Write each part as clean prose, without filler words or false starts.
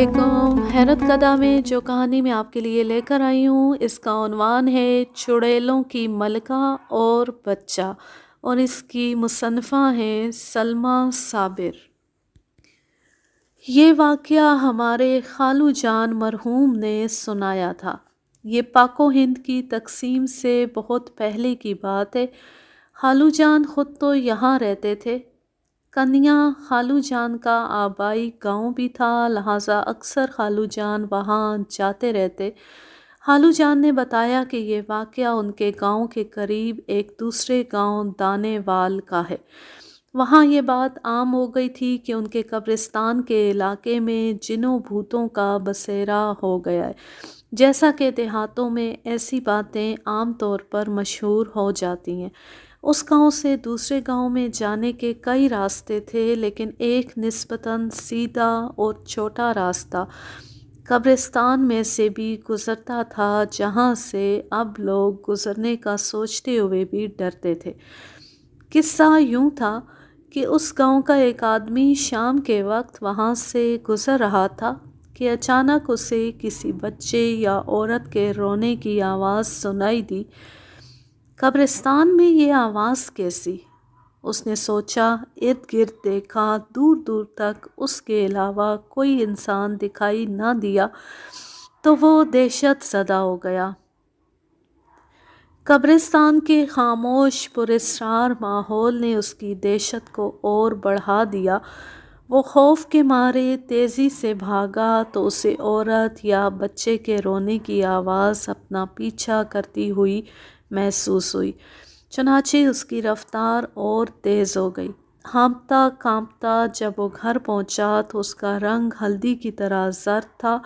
वालेकुम। हैरत कदा में जो कहानी मैं आपके लिए लेकर आई हूँ, इसका उन्वान है चुड़ैलों की मलका और बच्चा, और इसकी मुसन्निफ़ा हैं सलमा साबिर। ये वाक़या हमारे खालू जान मरहूम ने सुनाया था। ये पाको हिंद की तकसीम से बहुत पहले की बात है। खालू जान ख़ुद तो यहाँ रहते थे। कन्या खालू जान का आबाई गांव भी था, लिहाजा अक्सर खालू जान वहाँ जाते रहते। खालू जान ने बताया कि ये वाक़या उनके गांव के करीब एक दूसरे गांव दानेवाल का है। वहाँ ये बात आम हो गई थी कि उनके कब्रिस्तान के इलाके में जिनों भूतों का बसेरा हो गया है। जैसा कि देहातों में ऐसी बातें आम तौर पर मशहूर हो जाती हैं। उस गांव से दूसरे गांव में जाने के कई रास्ते थे, लेकिन एक निस्बतन सीधा और छोटा रास्ता कब्रिस्तान में से भी गुज़रता था, जहां से अब लोग गुज़रने का सोचते हुए भी डरते थे। किस्सा यूं था कि उस गांव का एक आदमी शाम के वक्त वहां से गुज़र रहा था कि अचानक उसे किसी बच्चे या औरत के रोने की आवाज़ सुनाई दी। कब्रिस्तान में ये आवाज़ कैसी? उसने सोचा, इर्द गिर्द देखा, दूर दूर तक उसके अलावा कोई इंसान दिखाई ना दिया तो वो दहशत ज़दा हो गया। कब्रिस्तान के खामोश पुरस्रार माहौल ने उसकी दहशत को और बढ़ा दिया। वो खौफ के मारे तेज़ी से भागा तो उसे औरत या बच्चे के रोने की आवाज़ अपना पीछा करती हुई महसूस हुई। चनाचे उसकी रफ्तार और तेज़ हो गई। हाँफता काँपता जब वो घर पहुंचा तो उसका रंग हल्दी की तरह जर्द था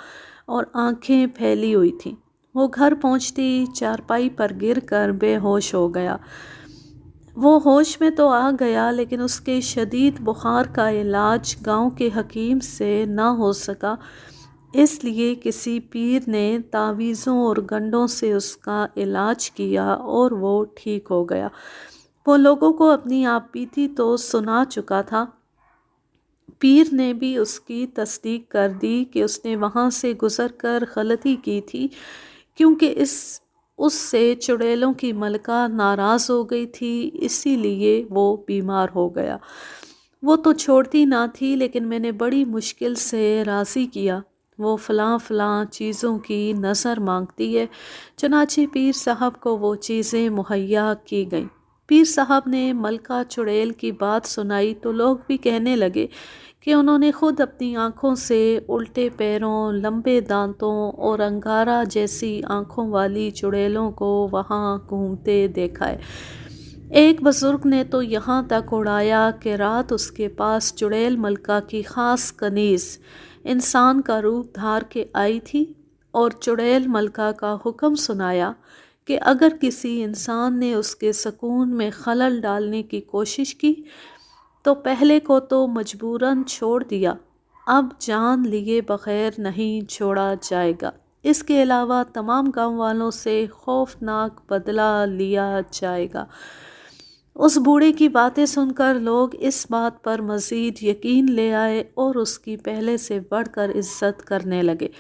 और आंखें फैली हुई थीं। वो घर पहुंचती चारपाई पर गिरकर बेहोश हो गया। वो होश में तो आ गया, लेकिन उसके शदीद बुखार का इलाज गांव के हकीम से ना हो सका। इसलिए किसी पीर ने तावीज़ों और गंडों से उसका इलाज किया और वो ठीक हो गया। वो लोगों को अपनी आप बीती तो सुना चुका था। पीर ने भी उसकी तस्दीक कर दी कि उसने वहाँ से गुज़रकर गलती की थी, क्योंकि उससे चुड़ैलों की मलका नाराज़ हो गई थी, इसीलिए वो बीमार हो गया। वो तो छोड़ती ना थी, लेकिन मैंने बड़ी मुश्किल से राज़ी किया। वो फ़लाँ चीज़ों की नज़र मांगती है। चनाचे पीर साहब को वो चीज़ें मुहैया की गईं। पीर साहब ने मलका चुड़ैल की बात सुनाई तो लोग भी कहने लगे कि उन्होंने खुद अपनी आँखों से उल्टे पैरों, लंबे दांतों और अंगारा जैसी आँखों वाली चुड़ैलों को वहाँ घूमते देखा है। एक बुज़ुर्ग ने तो यहाँ तक उड़ाया कि रात उसके पास चुड़ैल मलका की ख़ास कनीज़ इंसान का रूप धार के आई थी और चुड़ैल मलका का हुक्म सुनाया कि अगर किसी इंसान ने उसके सुकून में खलल डालने की कोशिश की तो पहले को तो मजबूरन छोड़ दिया, अब जान लिए बग़ैर नहीं छोड़ा जाएगा। इसके अलावा तमाम गांव वालों से खौफनाक बदला लिया जाएगा। उस बूढ़े की बातें सुनकर लोग इस बात पर मज़ीद यकीन ले आए और उसकी पहले से बढ़कर इज्जत करने लगे।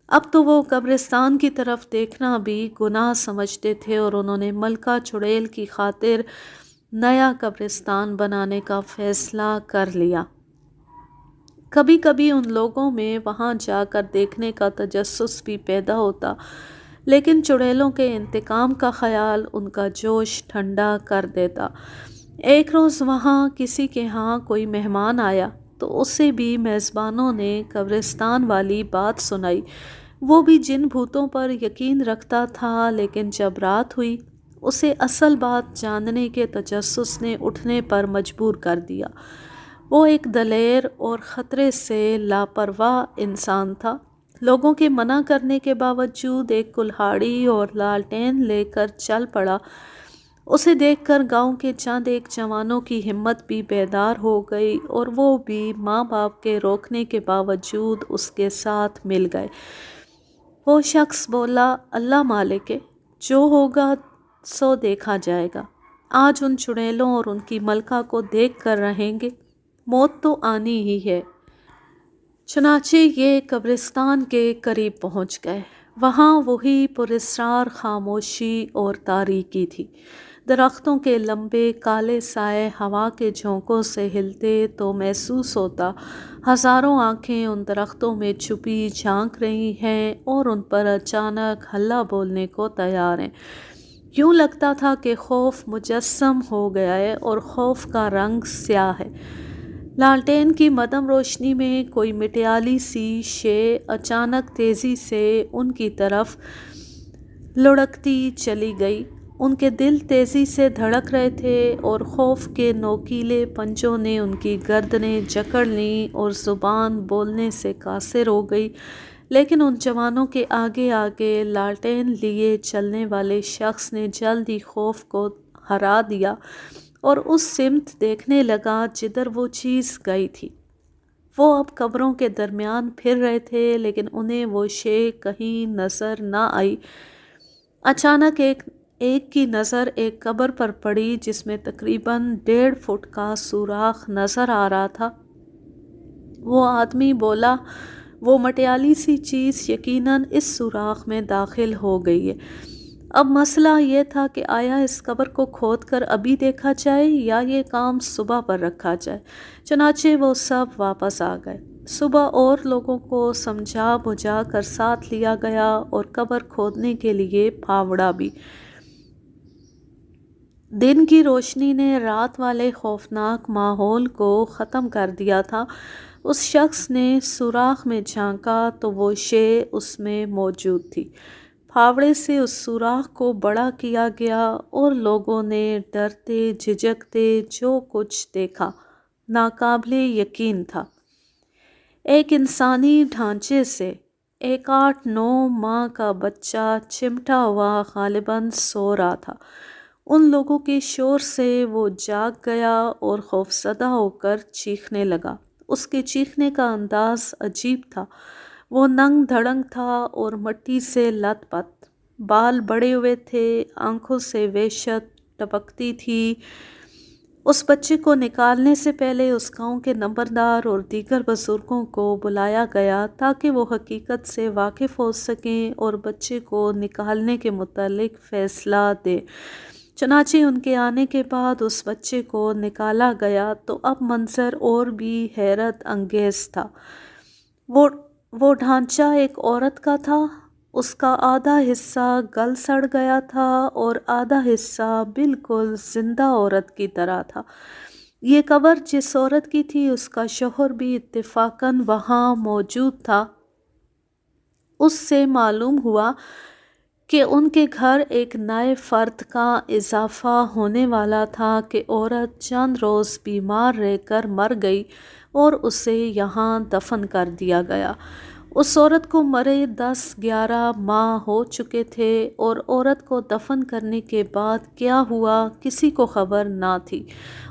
अब तो वो कब्रिस्तान की तरफ देखना भी गुनाह समझते थे और उन्होंने मलका चुड़ैल की खातिर नया कब्रिस्तान बनाने का फ़ैसला कर लिया। कभी कभी उन लोगों में वहाँ जाकर देखने का तजस्सुस भी पैदा होता, लेकिन चुड़ैलों के इंतकाम का ख्याल उनका जोश ठंडा कर देता। एक रोज़ वहाँ किसी के यहाँ कोई मेहमान आया तो उसे भी मेज़बानों ने कब्रिस्तान वाली बात सुनाई। वो भी जिन भूतों पर यकीन रखता था, लेकिन जब रात हुई उसे असल बात जानने के तजस्सुस ने उठने पर मजबूर कर दिया। वो एक दलेर और ख़तरे से लापरवाह इंसान था। लोगों के मना करने के बावजूद एक कुल्हाड़ी और लालटेन लेकर चल पड़ा। उसे देखकर गांव के चंद एक जवानों की हिम्मत भी बेदार हो गई और वो भी माँ बाप के रोकने के बावजूद उसके साथ मिल गए। वो शख्स बोला, अल्लाह मालिक है, जो होगा सो देखा जाएगा। आज उन चुड़ैलों और उनकी मलका को देख कर रहेंगे, मौत तो आनी ही है। چنانچہ یہ قبرستان کے قریب پہنچ گئے۔ وہاں وہی پراسرار خاموشی اور تاریکی تھی۔ درختوں کے لمبے کالے سائے ہوا کے جھونکوں سے ہلتے تو محسوس ہوتا ہزاروں آنکھیں ان درختوں میں چھپی جھانک رہی ہیں اور ان پر اچانک ہلہ بولنے کو تیار ہیں۔ یوں لگتا تھا کہ خوف مجسم ہو گیا ہے اور خوف کا رنگ سیاہ ہے۔ لالٹین کی مدھم روشنی میں کوئی مٹیالی سی شے اچانک تیزی سے ان کی طرف لڑھکتی چلی گئی۔ ان کے دل تیزی سے دھڑک رہے تھے اور خوف کے نوکیلے پنجوں نے ان کی گردنیں جکڑ لیں اور زبان بولنے سے قاصر ہو گئی، لیکن ان جوانوں کے آگے آگے لالٹین لیے چلنے والے شخص نے جلد ہی خوف کو ہرا دیا اور اس سمت دیکھنے لگا جدھر وہ چیز گئی تھی۔ وہ اب قبروں کے درمیان پھر رہے تھے لیکن انہیں وہ شے کہیں نظر نہ آئی۔ اچانک ایک کی نظر ایک قبر پر پڑی جس میں تقریباً 1.5 فٹ کا سوراخ نظر آ رہا تھا۔ وہ آدمی بولا، وہ مٹیالی سی چیز یقیناً اس سوراخ میں داخل ہو گئی ہے۔ اب مسئلہ یہ تھا کہ آیا اس قبر کو کھود کر ابھی دیکھا جائے یا یہ کام صبح پر رکھا جائے۔ چنانچہ وہ سب واپس آ گئے۔ صبح اور لوگوں کو سمجھا بجھا کر ساتھ لیا گیا اور قبر کھودنے کے لیے پھاوڑا بھی۔ دن کی روشنی نے رات والے خوفناک ماحول کو ختم کر دیا تھا۔ اس شخص نے سوراخ میں جھانکا تو وہ شے اس میں موجود تھی۔ پھاوڑے سے اس سوراخ کو بڑا کیا گیا اور لوگوں نے ڈرتے جھجکتے جو کچھ دیکھا ناقابل یقین تھا۔ ایک انسانی ڈھانچے سے ایک 8-9 ماہ کا بچہ چمٹا ہوا غالباً سو رہا تھا۔ ان لوگوں کے شور سے وہ جاگ گیا اور خوفزدہ ہو کر چیخنے لگا۔ اس کے چیخنے کا انداز عجیب تھا۔ وہ ننگ دھڑنگ تھا اور مٹی سے لت پت، بال بڑے ہوئے تھے، آنکھوں سے وحشت ٹپکتی تھی۔ اس بچے کو نکالنے سے پہلے اس گاؤں کے نمبردار اور دیگر بزرگوں کو بلایا گیا تاکہ وہ حقیقت سے واقف ہو سکیں اور بچے کو نکالنے کے متعلق فیصلہ دیں۔ چنانچہ ان کے آنے کے بعد اس بچے کو نکالا گیا تو اب منظر اور بھی حیرت انگیز تھا۔ وہ ڈھانچہ ایک عورت کا تھا۔ اس کا آدھا حصہ گل سڑ گیا تھا اور آدھا حصہ بالکل زندہ عورت کی طرح تھا۔ یہ قبر جس عورت کی تھی اس کا شوہر بھی اتفاقاً وہاں موجود تھا۔ اس سے معلوم ہوا کہ ان کے گھر ایک نئے فرد کا اضافہ ہونے والا تھا کہ عورت چند روز بیمار رہ کر مر گئی اور اسے یہاں دفن کر دیا گیا۔ اس عورت کو مرے 10-11 ماہ ہو چکے تھے اور عورت کو دفن کرنے کے بعد کیا ہوا کسی کو خبر نہ تھی۔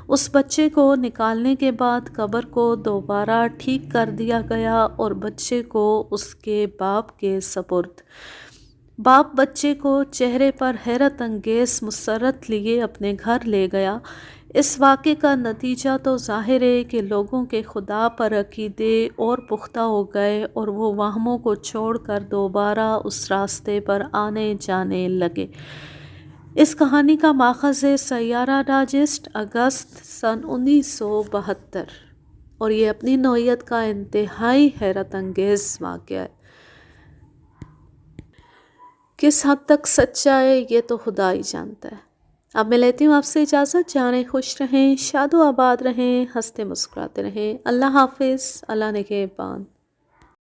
اس بچے کو نکالنے کے بعد قبر کو دوبارہ ٹھیک کر دیا گیا اور بچے کو اس کے باپ کے سپرد۔ باپ بچے کو چہرے پر حیرت انگیز مسرت لیے اپنے گھر لے گیا۔ اس واقعے کا نتیجہ تو ظاہر ہے کہ لوگوں کے خدا پر عقیدے اور پختہ ہو گئے اور وہ وہموں کو چھوڑ کر دوبارہ اس راستے پر آنے جانے لگے۔ اس کہانی کا ماخذ ہے سیارہ ڈائجسٹ، اگست سن 1972، اور یہ اپنی نوعیت کا انتہائی حیرت انگیز واقعہ ہے۔ کس حد تک سچا ہے یہ تو خدا ہی جانتا ہے۔ اب میں لیتی ہوں آپ سے اجازت۔ جانے خوش رہیں، شاد و آباد رہیں، ہنستے مسکراتے رہیں۔ اللہ حافظ، اللہ نگہبان۔